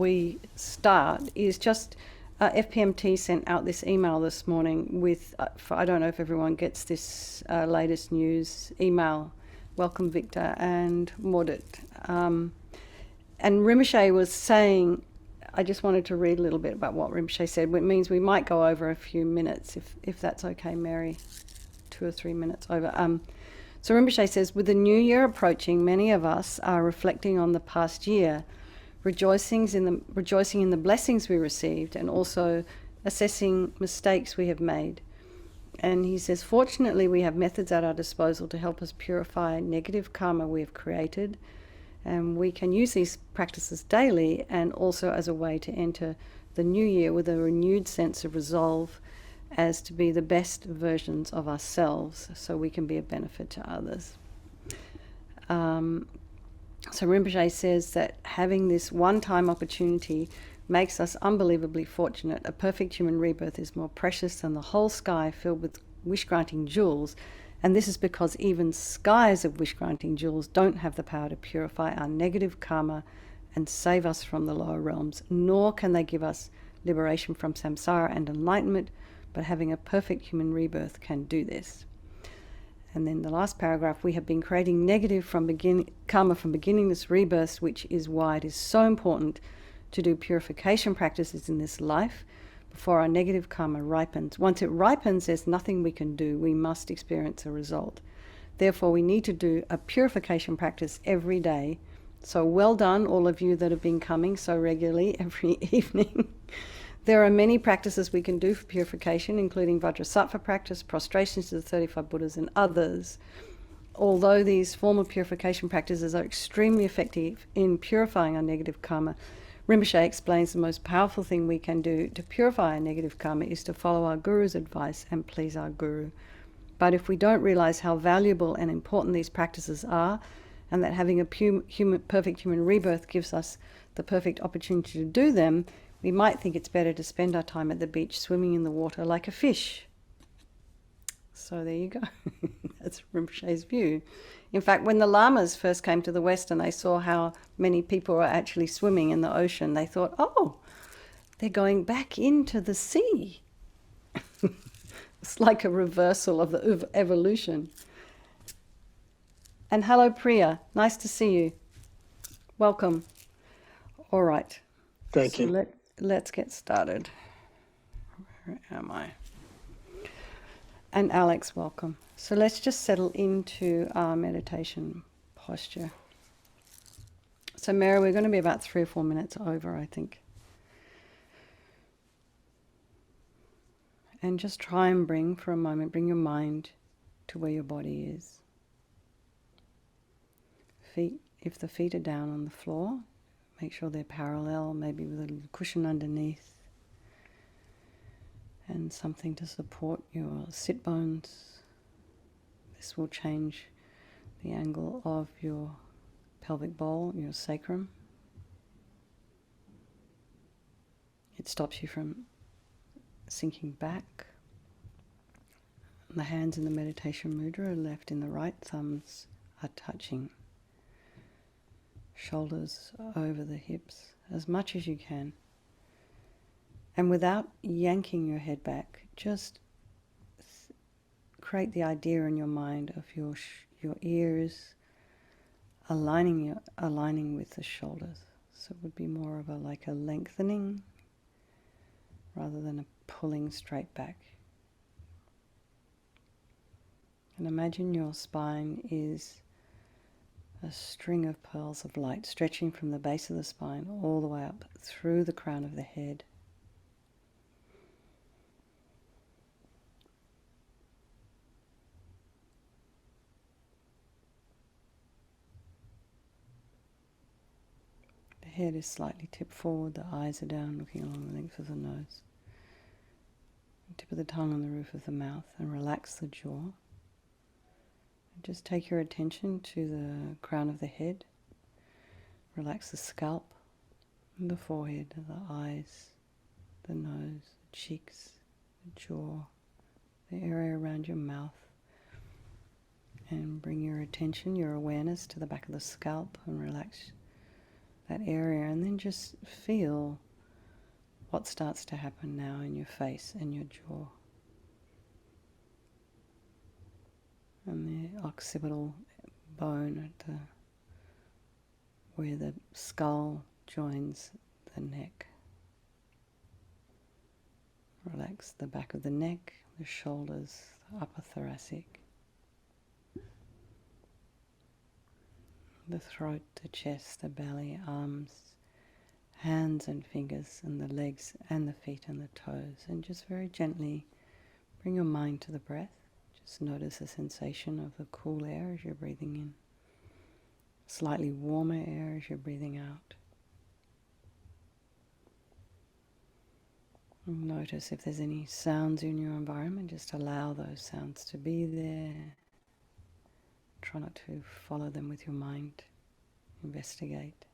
we start is just FPMT sent out this email this morning with, I don't know if everyone gets this latest news email. Welcome, Victor and Maudit. And Rinpoche was saying, I just wanted to read a little bit about what Rinpoche said. It means we might go over a few minutes, if that's okay, Mary. 2 or 3 minutes over. So Rinpoche says, with the new year approaching, many of us are reflecting on the past year, rejoicing in the blessings we received, and also assessing mistakes we have made. And he says, fortunately, we have methods at our disposal to help us purify negative karma we have created. And we can use these practices daily and also as a way to enter the new year with a renewed sense of resolve as to be the best versions of ourselves so we can be a benefit to others. So Rinpoche says that having this one-time opportunity makes us unbelievably fortunate. A perfect human rebirth is more precious than the whole sky filled with wish-granting jewels, and this is because even skies of wish-granting jewels don't have the power to purify our negative karma and save us from the lower realms, nor can they give us liberation from samsara and enlightenment, but having a perfect human rebirth can do this. And then the last paragraph, we have been creating negative karma from beginning this rebirth, which is why it is so important to do purification practices in this life before our negative karma ripens. Once it ripens, there's nothing we can do. We must experience a result. Therefore, we need to do a purification practice every day. So well done, all of you that have been coming so regularly every evening. There are many practices we can do for purification, including Vajrasattva practice, prostrations to the 35 Buddhas, and others. Although these formal purification practices are extremely effective in purifying our negative karma, Rinpoche explains the most powerful thing we can do to purify our negative karma is to follow our guru's advice and please our guru. But if we don't realize how valuable and important these practices are, and that having a perfect human rebirth gives us the perfect opportunity to do them, we might think it's better to spend our time at the beach swimming in the water like a fish. So there you go. That's Rinpoche's view. In fact, when the lamas first came to the West and they saw how many people were actually swimming in the ocean, they thought, oh, they're going back into the sea. It's like a reversal of the evolution. And hello, Priya. Nice to see you. Welcome. All right. Thank you. Let's get started. Where am I? And Alex, welcome. So let's just settle into our meditation posture. So Mary, we're going to be about 3 or 4 minutes over, I think. And just try and bring your mind to where your body is. If the feet are down on the floor, make sure they're parallel, maybe with a little cushion underneath. And something to support your sit bones. This will change the angle of your pelvic bowl, your sacrum. It stops you from sinking back. The hands in the meditation mudra are left in the right, thumbs are touching. Shoulders over the hips as much as you can. And without yanking your head back, just create the idea in your mind of your ears aligning with the shoulders. So it would be more of like a lengthening rather than a pulling straight back. And imagine your spine is a string of pearls of light stretching from the base of the spine all the way up through the crown of the head. The head is slightly tipped forward, the eyes are down, looking along the length of the nose. Tip of the tongue on the roof of the mouth, and relax the jaw. Just take your attention to the crown of the head. Relax the scalp, the forehead, the eyes, the nose, the cheeks, the jaw, the area around your mouth. And bring your attention, your awareness to the back of the scalp, and relax that area, and then just feel what starts to happen now in your face and your jaw. And the occipital bone at where the skull joins the neck. Relax the back of the neck, the shoulders, the upper thoracic, the throat, the chest, the belly, arms, hands and fingers, and the legs and the feet and the toes. And just very gently bring your mind to the breath. Just notice the sensation of the cool air as you're breathing in, slightly warmer air as you're breathing out. And notice if there's any sounds in your environment, just allow those sounds to be there. Try not to follow them with your mind. Investigate.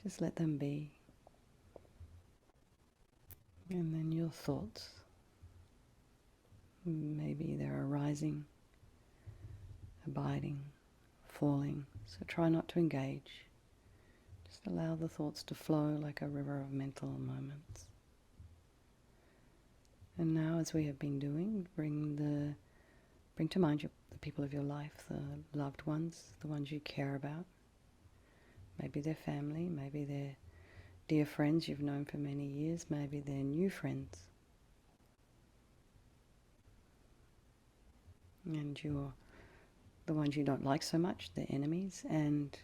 Just let them be. And then your thoughts. Maybe they're arising, abiding, falling. So try not to engage. Just allow the thoughts to flow like a river of mental moments. And now, as we have been doing, bring to mind the people of your life, the loved ones, the ones you care about. Maybe they're family, maybe they're dear friends you've known for many years, maybe they're new friends. And you're the ones you don't like so much, the enemies, and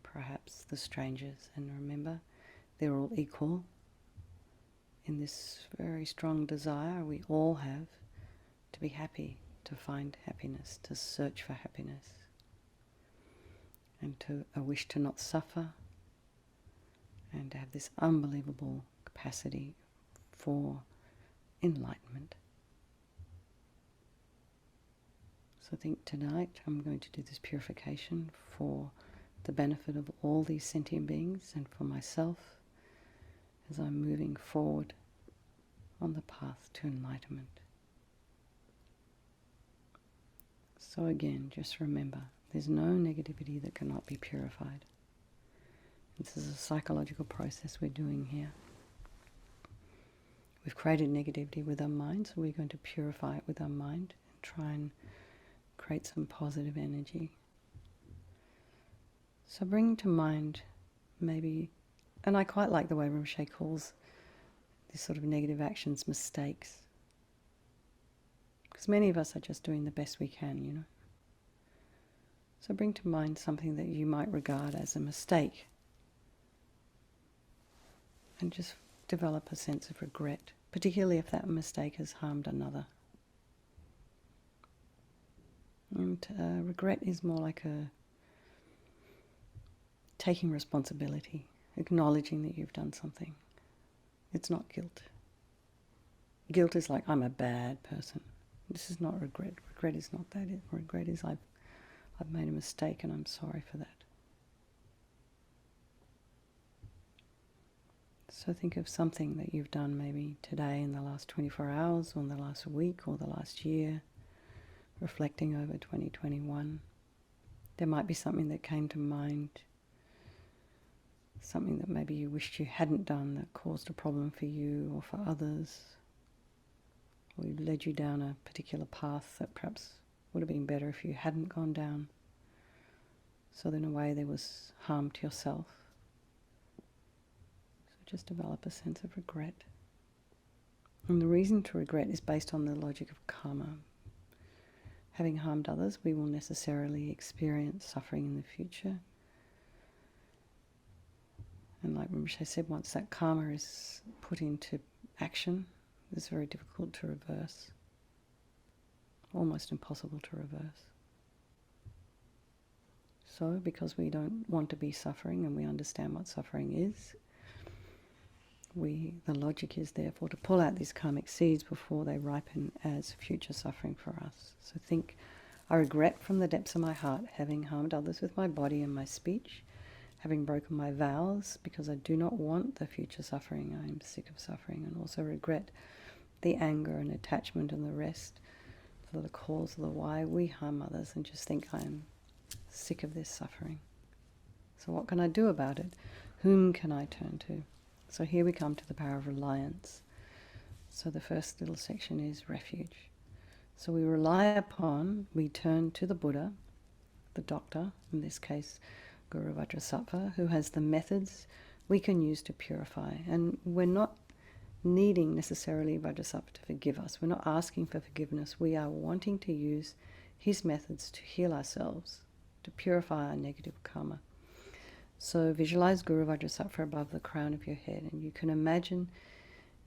perhaps the strangers. And remember, they're all equal in this very strong desire we all have to be happy, to find happiness, to search for happiness, and to a wish to not suffer, and to have this unbelievable capacity for enlightenment. So I think tonight I'm going to do this purification for the benefit of all these sentient beings and for myself as I'm moving forward on the path to enlightenment. So again, just remember, there's no negativity that cannot be purified. This is a psychological process we're doing here. We've created negativity with our mind, so we're going to purify it with our mind and try and create some positive energy. So bring to mind maybe, and I quite like the way Rinpoche calls these sort of negative actions mistakes. Because many of us are just doing the best we can, you know. So bring to mind something that you might regard as a mistake. And just develop a sense of regret, particularly if that mistake has harmed another. And regret is more like a taking responsibility, acknowledging that you've done something. It's not guilt. Guilt is like, I'm a bad person. This is not regret. Regret is not that. Regret is I've made a mistake and I'm sorry for that. So think of something that you've done maybe today in the last 24 hours or in the last week or the last year, reflecting over 2021. There might be something that came to mind, something that maybe you wished you hadn't done that caused a problem for you or for others, or led you down a particular path that perhaps would have been better if you hadn't gone down. So in a way there was harm to yourself. So just develop a sense of regret. And the reason to regret is based on the logic of karma. Having harmed others, we will necessarily experience suffering in the future. And like Rinpoche said, once that karma is put into action, it's very difficult to reverse. Almost impossible to reverse. So, because we don't want to be suffering and we understand what suffering is, the logic is therefore to pull out these karmic seeds before they ripen as future suffering for us. So think, I regret from the depths of my heart having harmed others with my body and my speech, having broken my vows because I do not want the future suffering. I am sick of suffering, and also regret the anger and attachment and the rest for the cause of the why we harm others, and just think I am sick of this suffering. So what can I do about it? Whom can I turn to? So here we come to the power of reliance. So the first little section is refuge. So we we turn to the Buddha, the doctor, in this case Guru Vajrasattva, who has the methods we can use to purify. And we're not needing necessarily Vajrasattva to forgive us. We're not asking for forgiveness. We are wanting to use his methods to heal ourselves, to purify our negative karma. So visualize Guru Vajrasattva above the crown of your head, and you can imagine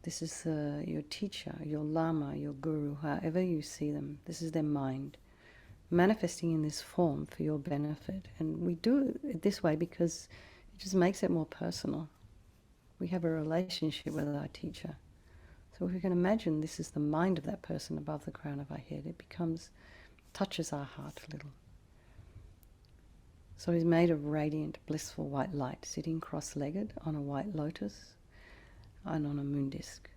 this is your teacher, your Lama, your Guru, however you see them. This is their mind, manifesting in this form for your benefit. And we do it this way because it just makes it more personal. We have a relationship with our teacher. So if we can imagine this is the mind of that person above the crown of our head, it touches our heart a little. So he's made of radiant, blissful white light, sitting cross-legged on a white lotus and on a moon disk.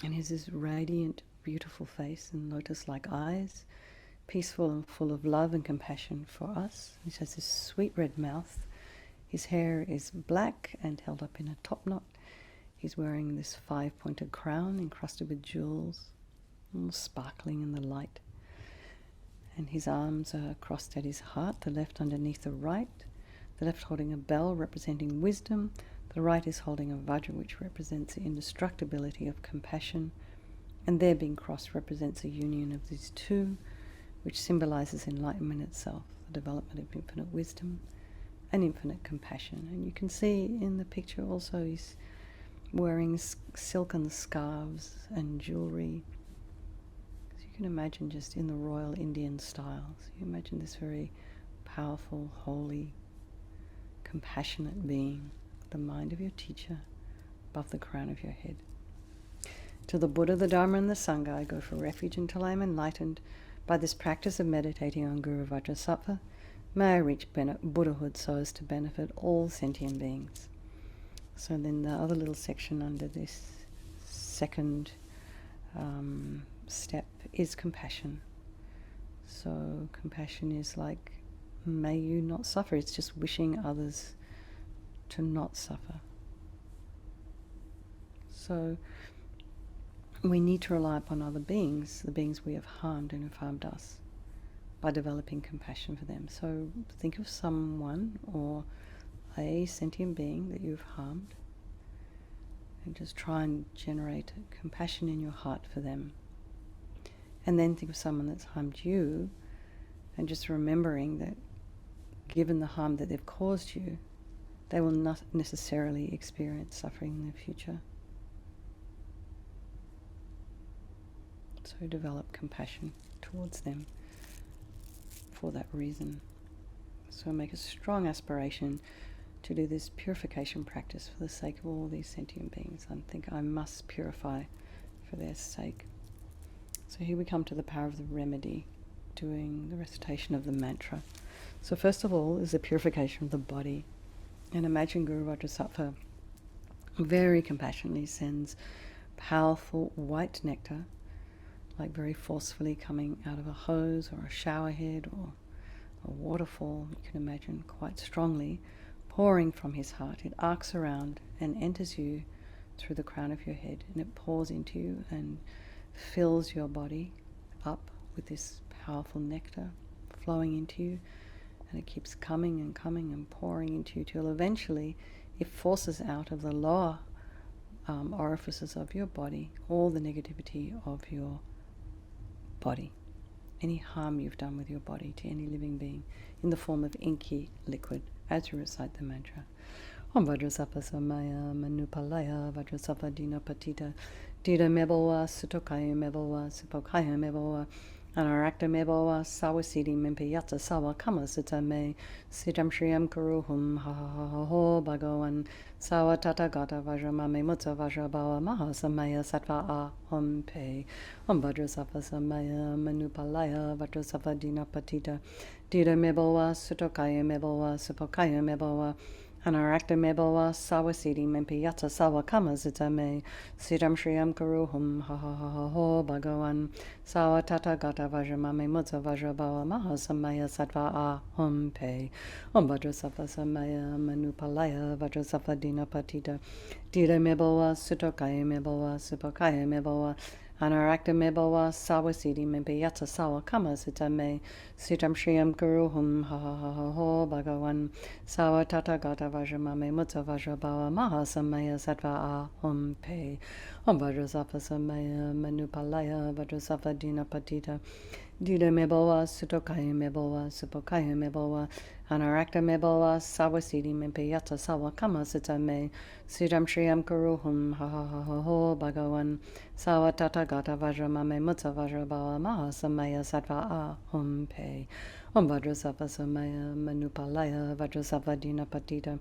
And he has this radiant, beautiful face and lotus-like eyes, peaceful and full of love and compassion for us. He has this sweet red mouth. His hair is black and held up in a top knot. He's wearing this 5-pointed crown encrusted with jewels, all sparkling in the light. And his arms are crossed at his heart, the left underneath the right, the left holding a bell representing wisdom, the right is holding a Vajra, which represents the indestructibility of compassion, and their being crossed represents a union of these two, which symbolizes enlightenment itself, the development of infinite wisdom and infinite compassion. And you can see in the picture also he's wearing silken scarves and jewelry. So you can imagine just in the royal Indian style. So you imagine this very powerful, holy, compassionate being, the mind of your teacher above the crown of your head. To the Buddha, the Dharma, and the Sangha, I go for refuge until I am enlightened by this practice of meditating on Guru Vajrasattva. May I reach Buddhahood so as to benefit all sentient beings. So then the other little section under this second step is compassion. So compassion is like, may you not suffer. It's just wishing others to not suffer. So we need to rely upon other beings, the beings we have harmed and who've harmed us, by developing compassion for them. So think of someone or a sentient being that you've harmed and just try and generate compassion in your heart for them. And then think of someone that's harmed you and just remembering that given the harm that they've caused you, they will not necessarily experience suffering in the future. So develop compassion towards them for that reason. So make a strong aspiration to do this purification practice for the sake of all these sentient beings. I think I must purify for their sake. So here we come to the power of the remedy, doing the recitation of the mantra. So first of all is the purification of the body. And imagine Guru Vajrasattva very compassionately sends powerful white nectar, like very forcefully coming out of a hose or a shower head or a waterfall, you can imagine, quite strongly, pouring from his heart. It arcs around and enters you through the crown of your head, and it pours into you and fills your body up with this powerful nectar flowing into you. And it keeps coming and coming and pouring into you till eventually it forces out of the lower orifices of your body all the negativity of your body, any harm you've done with your body to any living being, in the form of inky liquid as you recite the mantra. Om Vajrasattva Samaya Manupalaya Vajrasattva Dina Patita Dida Mebowa Sutokaya Mebowa Supokaya Mebowa Anarakta Mebowa Sawasidi Mimpiyatsa Sawa Kama Sita Me Sitam Shriyam Kuruhum Ha Ha Ha Ha Ho Bhagawan Sawa Tata Gata Vajramame Mutsa Vajrabawa Maha Samaya Sattva A Om Pe Om Vajrasattva Samaya Manupalaya Vajrasattva Dina Patita Dida Mebowa Sutokaya Mebowa Supokaya Mebowa Anarakta mebawa sawasiti mempi yata sawa kama zitame sitam shriyam karuhum ha ha ha ha ho bhagawan sawa tata gata vajramame mutta vajrabawa maha samaya sattva ahum pe om vajrasattva samaya manupalaya vajrasattva dina patita dita mebawa sutokaya mebawa supakaya mebawa Anarakta mebawa sawasiti mempi yata sawa kama zitame sitam shriyam karuhum ha ha ha ha ho bhagawan sawa tata gata vajramame mutta vajrabawa maha samaya sattva ahum pe om vajrasattva samaya manupalaya vajrasattva dina patita dita mebawa sutokaya mebawa supakaya mebawa Anarakta mebawa sawasiti mempi yata sawa kama zitame sitam shriyam karuhum ha ha ha ha ho bhagawan sawa tata gata vajramame mutta vajrabawa maha samaya sattva ahum pe om vajrasattva samaya manupalaya vajrasattva dina patita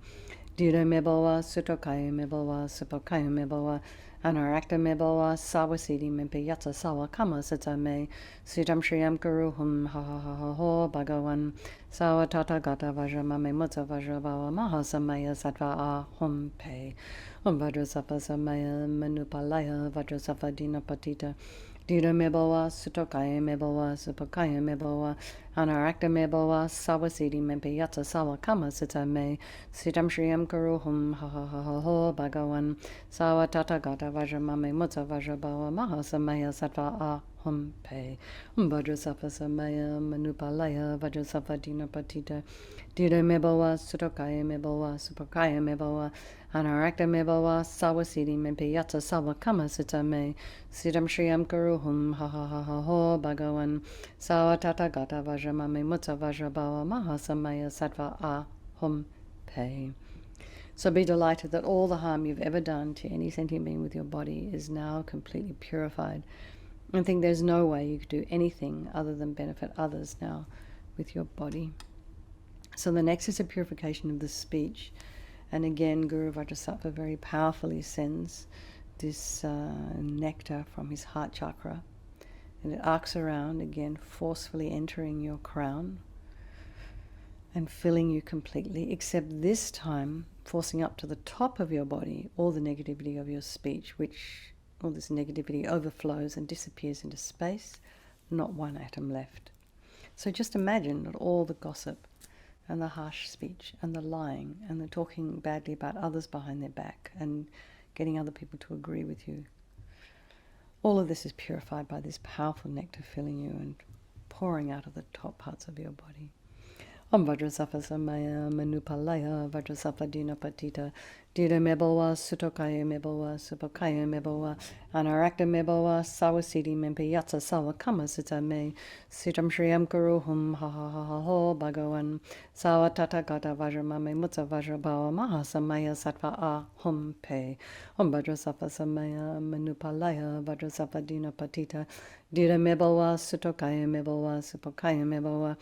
dita mebawa sutokaya mebawa supakaya mebawa Anarakta mebawa sawasiti mempi yata sawa kama zitame sitam shriyam karuhum ha ha ha ha ho bhagawan sawa tata gata vajramame mutta vajrabawa maha samaya sattva ahum pe om vajrasattva samaya manupalaya vajrasattva dina patita dita mebawa sutokaya mebawa supakaya mebawa Anarakta mebawa sawasiti mempi yata sawa kama zitame sitam shriyam karuhum ha ha ha ha ho bhagawan sawa tata gata vajramame mutta vajrabawa maha samaya sattva ahum pe vajrasattva samaya manupalaya vajrasattva dina patita dita mebawa sutokaya mebawa supakaya mebawa Anarakta mebawa sawasiti mempi yata sawa kama zitame sitam shriyam karuhum ha ha ha ha ho bhagawan sawa tata gata vajramame mutta vajrabawa maha samaya sattva ahum pe. So be delighted that all the harm you've ever done to any sentient being with your body is now completely purified. And think there's no way you could do anything other than benefit others now with your body. So the Nexus of purification of the speech. And again, Guru Vajrasattva very powerfully sends this nectar from his heart chakra. And it arcs around, again, forcefully entering your crown and filling you completely, except this time forcing up to the top of your body all the negativity of your speech, which all this negativity overflows and disappears into space, not one atom left. So just imagine that all the gossip and the harsh speech and the lying and the talking badly about others behind their back and getting other people to agree with you, all of this is purified by this powerful nectar filling you and pouring out of the top parts of your body. Om Vajrasattva samaya manupalaya Vajrasattva dina patita dita mebawa sutokaya mebawa supakaya mebawa Anarakta mebawa sawasiti mempi yatsa sawa kama zitame sitam shriyam karuhum ha ha ha ha ho bhagawan sawa tata gata vajramame mutta vajrabawa maha samaya sattva ahum pe. Om Vajrasattva samaya manupalaya Vajrasattva dina patita dita mebawa sutokaya mebawa supakaya mebawa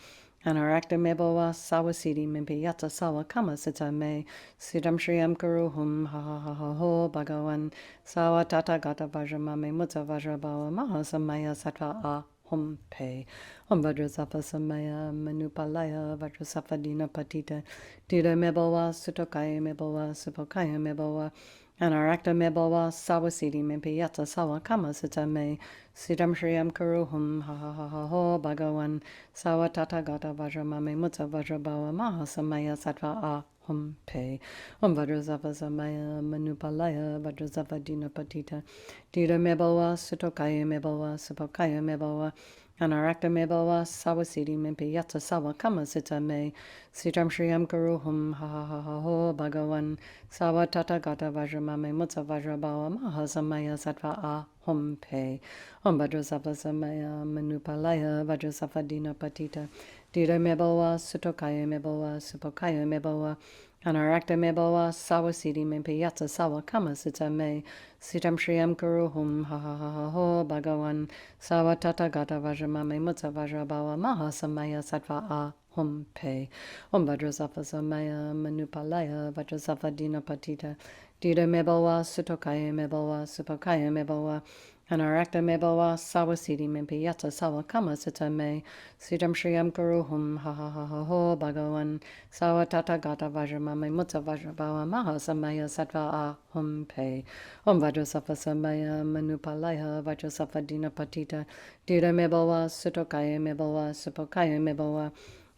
Anarakta mebawa sawasiti mempi yata sawa kama sitame sitam shriyam karuhum ha ha ha ha ho bhagawan sawa tata gata vajramame mutta vajrabawa maha samaya sattva ahum pe. Om Vajrasattva samaya manupalaya Vajrasattva dina patita dita mebawa sutokaya mebawa supakaya mebawa Anarakta mebawa sawasiti mempi yata sawa kama sitame sitam shriyam karuhum ha ha ha ha ho bhagawan sawa tata gata vajramame mutta vajrabawa maha samaya sattva ahum pe. Om Vajrasattva samaya manupalaya Vajrasattva dina patita dita mebawa sutokaya mebawa supakaya mebawa Anarakta mebawa sawasiti mempi yata sawa kama sitame sitam shriyam karuhum ha ha ha ha ho bhagawan sawa tata gata vajramame mutta vajrabawa maha samaya sattva ahum pe. Om Vajrasattva samaya manupalaya Vajrasattva dina patita dita mebawa sutokaya mebawa supakaya mebawa Anarakta mebawa sawasiti mempi yatsa sawa kama sitame sitam shriyam karuhum ha ha ha ha ho bhagawan sawa tata gata vajramame mutta vajrabawa maha samaya sattva ahum pe. Om Vajrasattva samaya manupalaya Vajrasattva dina patita dita mebawa sutokaya mebawa supakaya mebawa Anarakta mebelwa sawasidi mimpi yata sawa kama sita me siddham shriyam guruhum ha ha ha ha ho bhagavan sawa tata gata vajramame mutta vajrabhava maha samaya sattva ahum pe om Vajrasattva samaya manupalaya Vajrasattva dina patita dira mebelwa sutokaya mebelwa supokaya mebelwa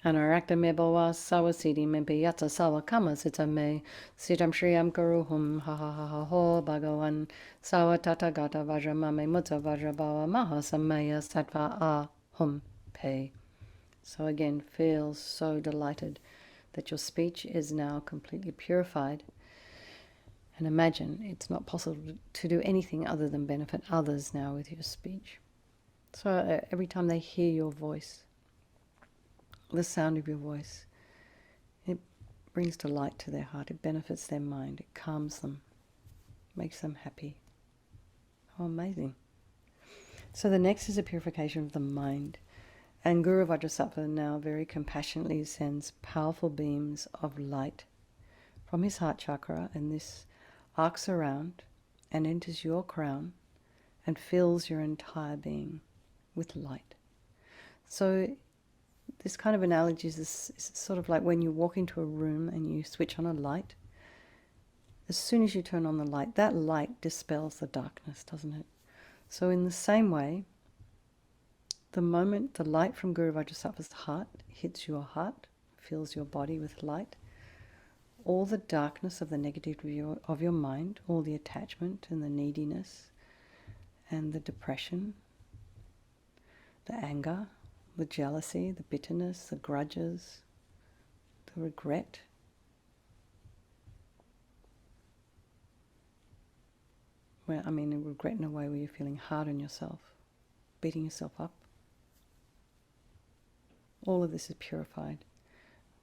Anarakta mebelwa sawasidi mimpi yata sawa kama sita me siddham shriyam guruhum ha ha ha ha ho bhagavan sawa tata gata vajramame mutta vajrabhava maha samaya sattva ahum pe. So again, feel so delighted that your speech is now completely purified. And imagine it's not possible to do anything other than benefit others now with your speech. So every time they hear your voice, the sound of your voice, it brings delight to their heart, it benefits their mind, it calms them, makes them happy. How amazing. So the next is a purification of the mind. And Guru Vajrasattva now very compassionately sends powerful beams of light from his heart chakra, and this arcs around and enters your crown and fills your entire being with light. So this kind of analogy is sort of like when you walk into a room and you switch on a light. As soon as you turn on the light, that light dispels the darkness, doesn't it? So in the same way, the moment the light from Guru Vajrasattva's heart hits your heart, fills your body with light, all the darkness of the negativity of your mind, all the attachment and the neediness and the depression, the anger, the jealousy, the bitterness, the grudges, the regret, well, I mean, regret in a way where you're feeling hard on yourself, beating yourself up. All of this is purified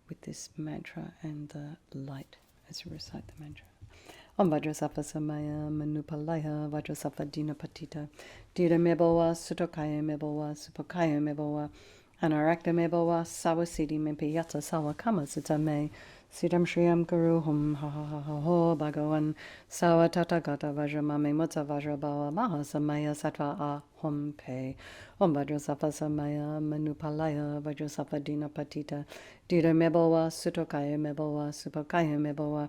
with this mantra and the light as you recite the mantra. Om Vajrasattva samaya manupalaya Vajrasattva dina patita dira mebelwa sutokaya mebelwa supokaya mebelwa anarakta mebelwa sawasidi mimpi yata sawa kama sita me siddham shriyam guruhum ha ha ha ha ho bhagavan sawa tata gata vajramame mutta vajrabhava maha samaya sattva ahum pe. Om Vajrasattva samaya manupalaya Vajrasattva dina patita dira mebelwa sutokaya mebelwa supokaya mebelwa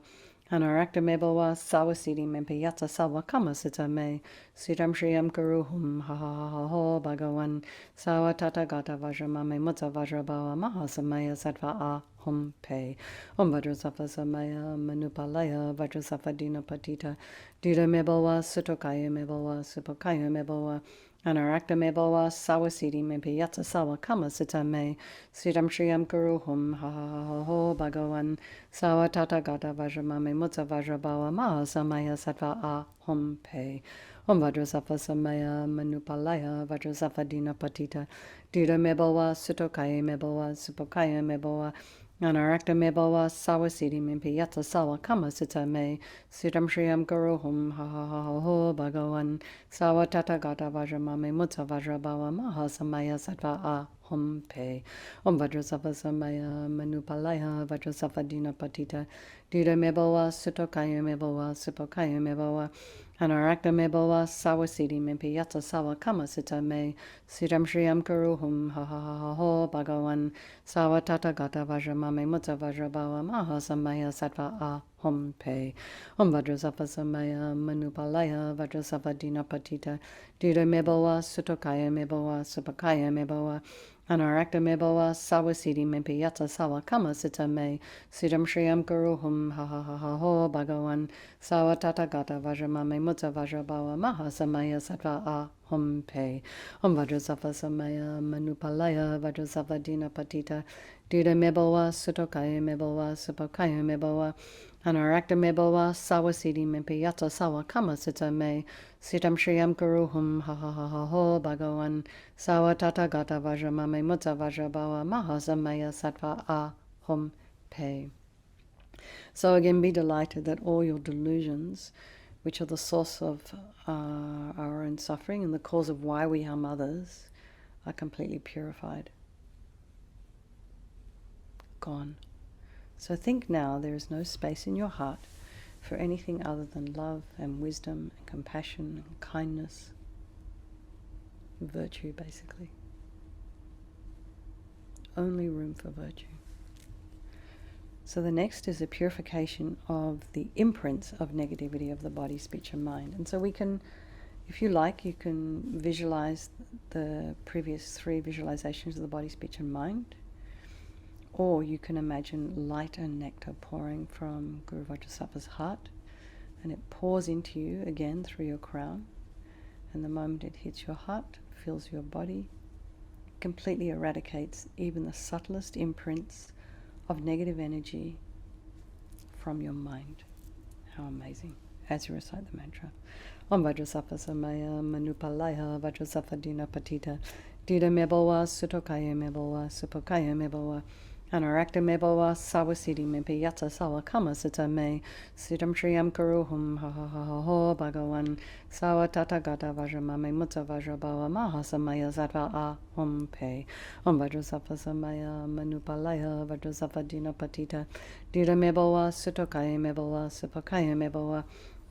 Anarakta mebelwa sawasidi mimpi yata sawa kama sita me siddham shriyam guruhum ha ha ha ha ho bhagavan sawa tata gata vajramame mutta vajrabhava maha samaya sattva ahum pe. Om Vajrasattva samaya manupalaya Vajrasattva dina patita dira mebelwa sutokaya mebelwa supokaya mebelwa Anarakta mebelwa sawasidi mimpi yata sawa kama sita me siddham shriyam guruhum ha ha ha ha ho bhagavan sawa tata gata vajramame mutta vajrabhava maha samaya sattva ahum pe. Om Vajrasattva samaya manupalaya Vajrasattva dina patita dira mebelwa sutokaya mebelwa supokaya mebelwa Anarakta mebelwa sawasidi mimpi yata sawa kama sita me siddham shriyam guruhum ha ha ha ha ho bhagavan sawa tata gata vajramame mutta vajrabhava maha samaya sattva ahum pe. Om Vajrasattva samaya manupalaya Vajrasattva dina patita dira mebelwa sutokaya mebelwa supokaya mebelwa Anarakta mebelwa sawasidi mimpi yata sawa kama sita me siddham shriyam guruhum ha ha ha ha ho bhagavan sawa tata gata vajramame mutta vajrabhava maha samaya sattva ahum pe. Om Vajrasattva samaya manupalaya Vajrasattva dina patita dira mebelwa sutokaya mebelwa supokaya mebelwa Anarakta mebelwa sawasidi mimpi yata sawa kama sita me siddham shriyam guruhum ha ha ha ha ho bhagavan sawa tata gata vajramame mutta vajrabhava maha samaya sattva ahum pe. Om Vajrasattva samaya manupalaya Vajrasattva dina patita dira mebelwa sutokaya mebelwa supokaya mebelwa Anarakta mebelwa sawasidi mimpi yata sawa kama sita me siddham shriyam guruhum ha ha ha ha ho bhagavan sawa tata gata vajramame mutta vajrabhava maha samaya sattva ahum pe. So again, be delighted that all your delusions, which are the source of our own suffering and the cause of why we harm others, are completely purified. Gone. So think now there is no space in your heart for anything other than love and wisdom and compassion and kindness virtue, basically. Only room for virtue. So the next is a purification of the imprints of negativity of the body, speech and mind. And so we can, if you like, you can visualize the previous 3 visualizations of the body, speech and mind. Or you can imagine light and nectar pouring from Guru Vajrasattva's heart, and it pours into you again through your crown. And the moment it hits your heart, fills your body, completely eradicates even the subtlest imprints of negative energy from your mind. How amazing. As you recite the mantra. Om Vajrasattva Samaya Manupalaya Vajrasattva Dina Patita Dida Mebowa Sutokaya Mebowa Supokaya Mebowa Anarakta Mebowa Sawasidi Mempe Yatsa Sawa Kama Sita Me Sitam Shriyam Karuhum Ha Ha Ha Ha Ho Bhagawan Sawa Tata Gata Vajramame Mutta Vajrabawa Mahasamaya Sattva A Om Pe Om Vajrasattva Samaya Manupalaya Vajrasattva Dina Patita Dida Mebowa Sutokaya Mebowa Supokaya Mebowa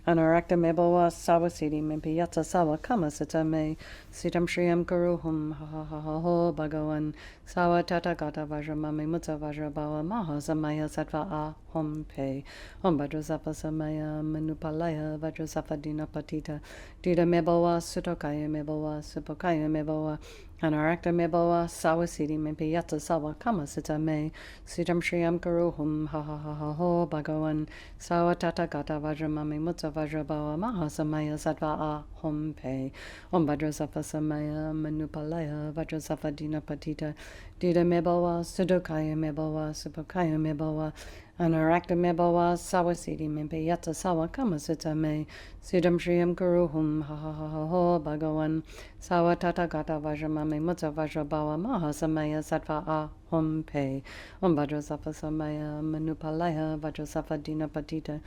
Anarakta Mebowa Sawasidi Mempi Yatsa Sawa Kama Sita Me Sitam Shriyam Karuhum Ha Ha Ha Ha Ho Bhagawan Sawa Tata Gata Vajramame Mutta Vajrabawa Mahasamaya Sattva A Om Pe Om Vajrasattva Samaya Manupalaya Vajrasattva Dina Patita Dida Mebowa Sutokaya Mebowa Supokaya Mebowa Anarakta Mebowa Sawasidi Mempi Yatsa Sawa Kama Sita Me Sitam Shriyam Karuhum Ha Ha Ha Ha Ho Bhagawan Sawa Tata Gata Vajramame Mutta Vajrabawa Mahasamaya Sattva A Om Pe Om Vajrasattva Samaya Manupalaya Vajrasattva Dina Patita Dida Mebowa Sudokaya Mebowa Supokaya Mebowa Anarakta Mebowa Sawasidi Mempe Yatsa Sawa Kama Sita Me Siddham Shriyam Karuhum Ha Ha Ha Ha Ho Bhagawan Sawa Tata Gata Vajramame Mutta Vajrabawa Mahasamaya Sattva A Om Pe Om Vajrasattva Samaya Manupalaya Vajrasattva Dina Patita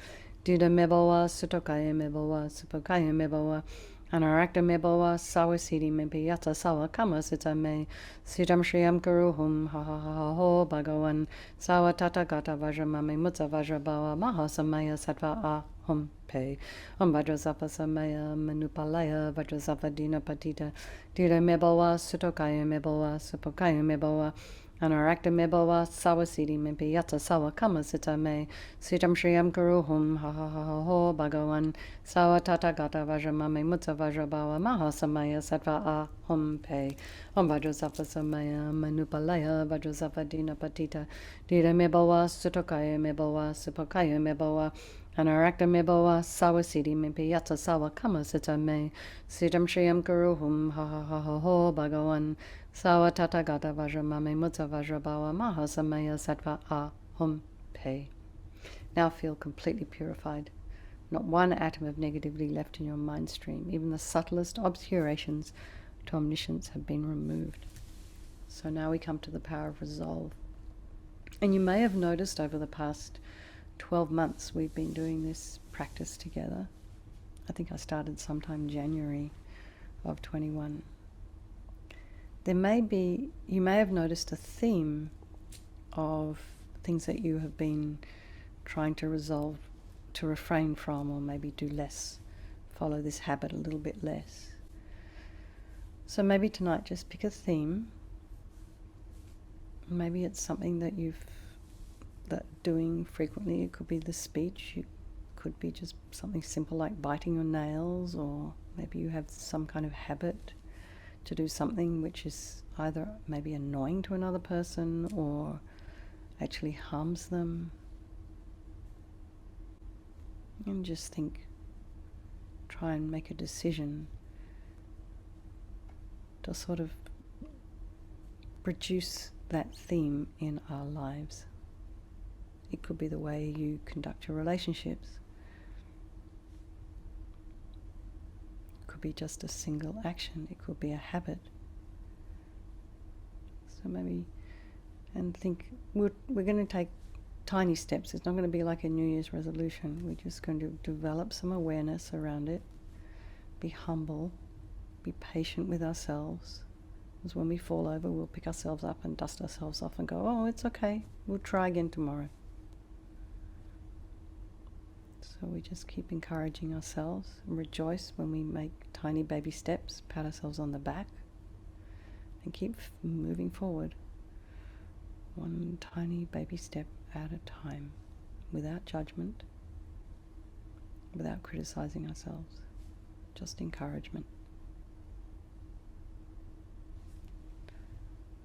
Dida Mebowa Sutokaya Mebowa Supokaya Mebowa Anarakta Mebowa Sawasidi Mempe Yatsa Sawa Kama Sita Me Siddham Shriyam Karuhum Ha Ha Ha Ha Ho Bhagawan Sawa Tata Gata Vajramame Mutta Vajrabawa Mahasamaya Sattva A Om Pe Om Vajrasattva Samaya Manupalaya Vajrasattva Dina Patita Dida Mebowa Sutokaya Mebowa Supokaya Mebowa Anarakta Mebowa Sawasidi Mempe Yatsa Sawa Kama Sita Me Sitam Shriyam Karuhum Ha Ha Ha Ha Ho Bhagawan Sawa Tata Gata Vajramame Mutta Vajrabawa Mahasamaya Sattva A Om Pe Om Vajrasattva Samaya Manupalaya Vajrasattva Dina Patita Dida Mebowa Sutokaya Mebowa Supokaya Mebowa Anarakta Mebowa Sawasidi Mempe Yatsa Sawa Kama Sita Me Sitam Shriyam Karuhum Ha Ha Ha Ha Ho Bhagawan Sawa Tata Gata Vajramame Mutta Vajrabawa Mahasamaya Sattva A Om Pe. Now feel completely purified. Not one atom of negativity left in your mind stream. Even the subtlest obscurations to omniscience have been removed. So now we come to the power of resolve. And you may have noticed over the past 12 months we've been doing this practice together. I think I started sometime January of 21. You may have noticed a theme of things that you have been trying to resolve, to refrain from, or maybe do less, follow this habit a little bit less. So maybe tonight just pick a theme. Maybe it's something that that doing frequently. It could be the speech, it could be just something simple like biting your nails, or maybe you have some kind of habit to do something which is either maybe annoying to another person or actually harms them. And just try and make a decision to sort of produce that theme in our lives. It could be the way you conduct your relationships. It could be just a single action. It could be a habit. So maybe, and think, we're going to take tiny steps. It's not going to be like a New Year's resolution. We're just going to develop some awareness around it. Be humble. Be patient with ourselves. Because when we fall over, we'll pick ourselves up and dust ourselves off and go, oh, it's okay. We'll try again tomorrow. So we just keep encouraging ourselves and rejoice when we make tiny baby steps, pat ourselves on the back, and keep moving forward, one tiny baby step at a time, without judgment, without criticizing ourselves, just encouragement.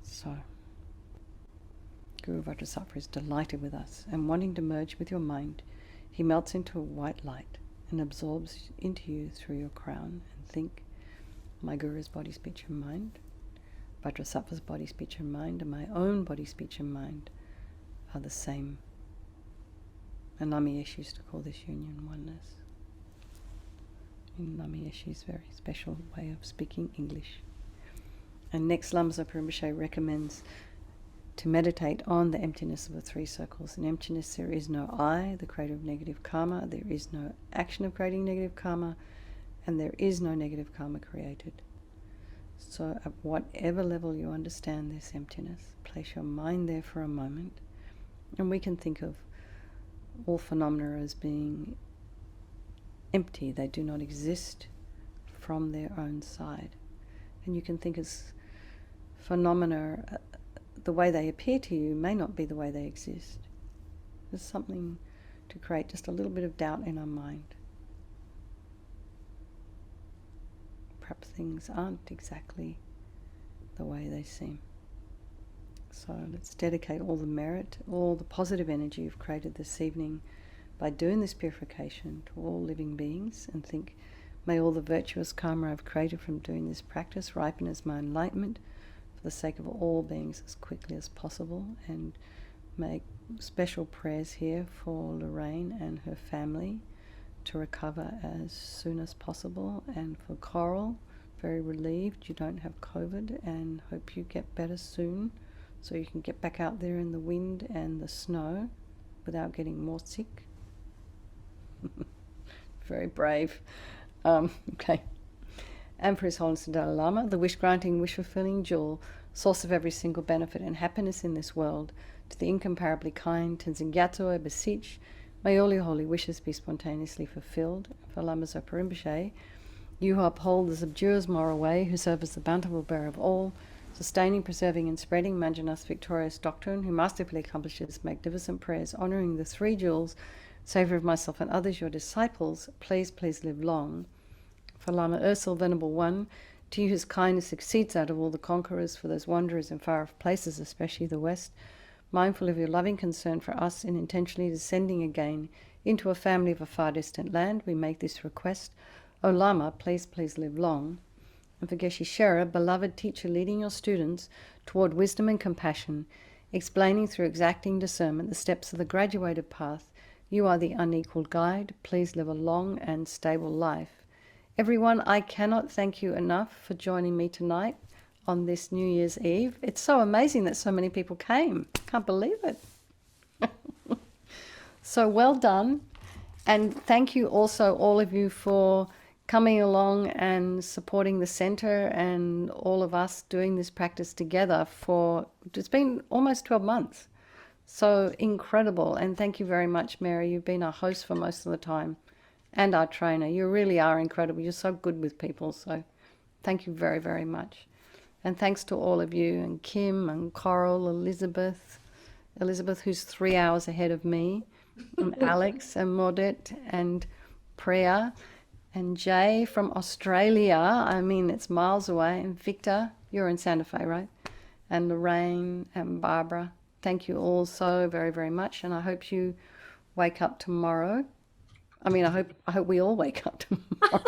So, Guru Vajrasattva is delighted with us, and wanting to merge with your mind, he melts into a white light and absorbs into you through your crown. And think, my Guru's body, speech and mind, Vajrasattva's body, speech and mind, and my own body, speech and mind are the same. And LAMA YESHE used to call this union oneness. In LAMA YESHE's very special way of speaking English. And next, Lama Rinpoche recommends to meditate on the emptiness of the three circles. In emptiness, there is no I, the creator of negative karma, there is no action of creating negative karma, and there is no negative karma created. So at whatever level you understand this emptiness, place your mind there for a moment, and we can think of all phenomena as being empty. They do not exist from their own side. And you can think as phenomena, the way they appear to you may not be the way they exist. There's something to create just a little bit of doubt in our mind. Perhaps things aren't exactly the way they seem. So let's dedicate all the merit, all the positive energy you've created this evening by doing this purification to all living beings, and think, may all the virtuous karma I've created from doing this practice ripen as my enlightenment for the sake of all beings as quickly as possible. And make special prayers here for Lorraine and her family to recover as soon as possible, and for Coral, very relieved you don't have COVID, and hope you get better soon so you can get back out there in the wind and the snow without getting more sick. Very brave. Okay. And for His Holiness the Dalai Lama, the wish-granting, wish-fulfilling jewel, source of every single benefit and happiness in this world, to the incomparably kind Tenzin Gyatso, I beseech, may all your holy wishes be spontaneously fulfilled. For Lama Zopa Rinpoche, you who uphold the subduer's moral way, who serve as the bountiful bearer of all, sustaining, preserving and spreading Manjanath's victorious doctrine, who masterfully accomplishes magnificent prayers, honouring the three jewels, savour of myself and others, your disciples, please live long. For Lama Ursul, Venerable One, to you whose kindness exceeds that of all the conquerors, for those wanderers in far-off places, especially the West, mindful of your loving concern for us in intentionally descending again into a family of a far distant land, we make this request. O Lama, please live long. And for Geshe Shera, beloved teacher, leading your students toward wisdom and compassion, explaining through exacting discernment the steps of the graduated path, you are the unequaled guide. Please live a long and stable life. Everyone, I cannot thank you enough for joining me tonight on this New Year's Eve. It's so amazing that so many people came. Can't believe it. So well done. And thank you also, all of you, for coming along and supporting the centre and all of us doing this practice together for, it's been almost 12 months. So incredible. And thank you very much, Mary. You've been our host for most of the time and our trainer. You really are incredible. You're so good with people. So thank you very, very much. And thanks to all of you, and Kim and Coral, Elizabeth who's 3 hours ahead of me, and Alex and Modet and Priya and Jay from Australia. I mean, it's miles away. And Victor, you're in Santa Fe, right? And Lorraine and Barbara. Thank you all so very, very much. And I hope you wake up tomorrow. I mean, I hope we all wake up tomorrow.